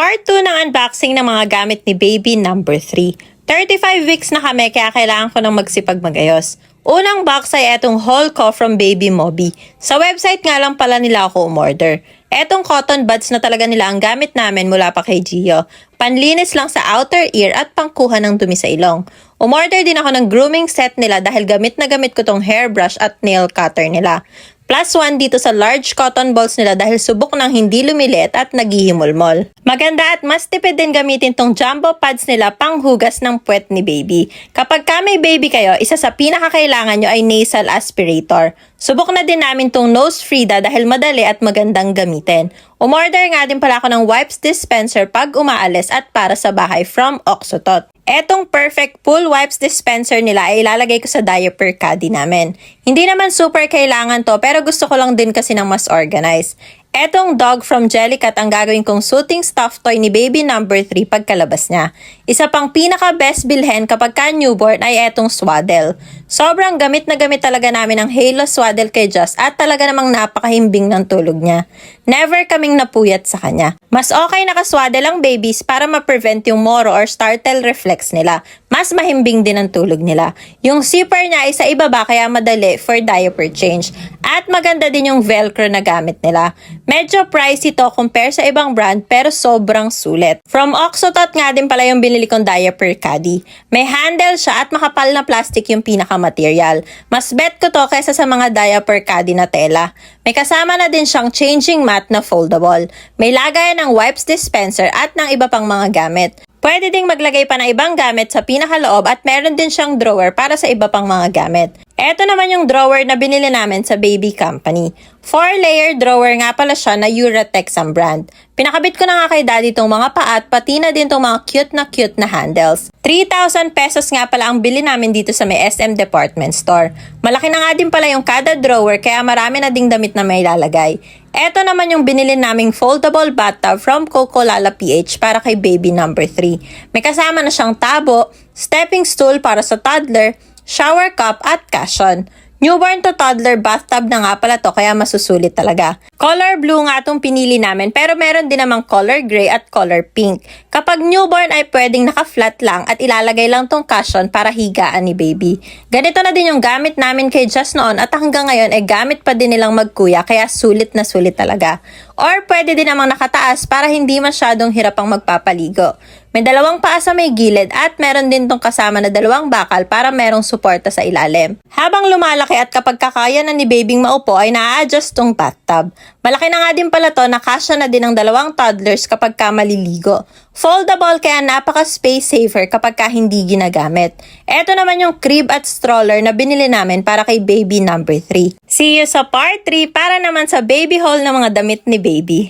Part 2 ng unboxing ng mga gamit ni baby number 3. 35 weeks na kami kaya kailangan ko nang magsipag magayos. Unang box ay etong haul ko from Baby Mobi. Sa website nga lang pala nila ako umorder. Etong cotton buds na talaga nila ang gamit namin mula pa kay Gio. Panlinis lang sa outer ear at pangkuha ng dumi sa ilong. Umorder din ako ng grooming set nila dahil gamit na gamit ko tong hairbrush at nail cutter nila. Plus 1 dito sa large cotton balls nila dahil subok ng hindi lumilit at naghihimulmol. Maganda at mas tipid din gamitin tong jumbo pads nila panghugas ng puwet ni baby. Kapag may baby kayo, isa sa pinakakailangan nyo ay nasal aspirator. Subok na din namin tong Nose Frida dahil madali at magandang gamitin. Umorder nga din pala ako ng wipes dispenser pag umaalis at para sa bahay from Oxotot. Etong perfect pool wipes dispenser nila ay ilalagay ko sa diaper caddy namin. Hindi naman super kailangan to pero gusto ko lang din kasi ng mas organized. Etong dog from Jellycat ang gagawin kong suiting stuffed toy ni baby number 3 pagkalabas niya. Isa pang pinaka best bilhin kapag newborn ay etong swaddle. Sobrang gamit na gamit talaga namin ang Halo swaddle kay Just at talaga namang napakahimbing ng tulog niya. Never kaming napuyat sa kanya. Mas okay nakaswaddle ang babies para ma-prevent yung moro or startle reflex nila. Mas mahimbing din ang tulog nila. Yung zipper niya ay sa ibaba kaya madali for diaper change. At maganda din yung velcro na gamit nila. Medyo pricey to compare sa ibang brand pero sobrang sulit. From Oxotot nga din pala yung binili kong diaper caddy. May handle siya at makapal na plastic yung pinaka-material. Mas bet ko to kaysa sa mga diaper caddy na tela. May kasama na din siyang changing mat na foldable. May lagayan ng wipes dispenser at ng iba pang mga gamit. Pwede ding maglagay pa ng ibang gamit sa pinakaloob at meron din siyang drawer para sa iba pang mga gamit. Ito naman yung drawer na binili namin sa Baby Company. 4-layer drawer nga pala siya na Uratex ang brand. Pinakabit ko na nga kay daddy tong mga paa at pati na din tong mga cute na handles. 3,000 pesos nga pala ang bili namin dito sa may SM Department Store. Malaki na nga din pala yung kada drawer kaya marami na ding damit na may lalagay. Ito naman yung binili naming foldable bathtub from Coco Lala PH para kay baby number 3. May kasama na siyang tabo, stepping stool para sa toddler, shower cup at cushion. Newborn to toddler bathtub na nga pala to kaya masusulit talaga. Color blue nga itong pinili namin pero meron din namang color gray at color pink. Kapag newborn ay pwedeng naka-flat lang at ilalagay lang tong cushion para higaan ni baby. Ganito na din yung gamit namin kay Just noon at hanggang ngayon ay gamit pa din nilang magkuya kaya sulit na sulit talaga. Or pwede din namang nakataas para hindi masyadong hirap ang magpapaligo. May dalawang paa sa may gilid at meron din tong kasama na dalawang bakal para merong suporta sa ilalim. Habang lumalaki at kapag kakaya na ni babing maupo ay na-adjust tong bathtub. Malaki na nga din pala to na kasya na din ng dalawang toddlers kapag maliligo. Foldable kaya napaka-space saver kapag hindi ginagamit. Ito naman yung crib at stroller na binili namin para kay baby number 3. See you sa part 3 para naman sa baby haul ng mga damit ni baby.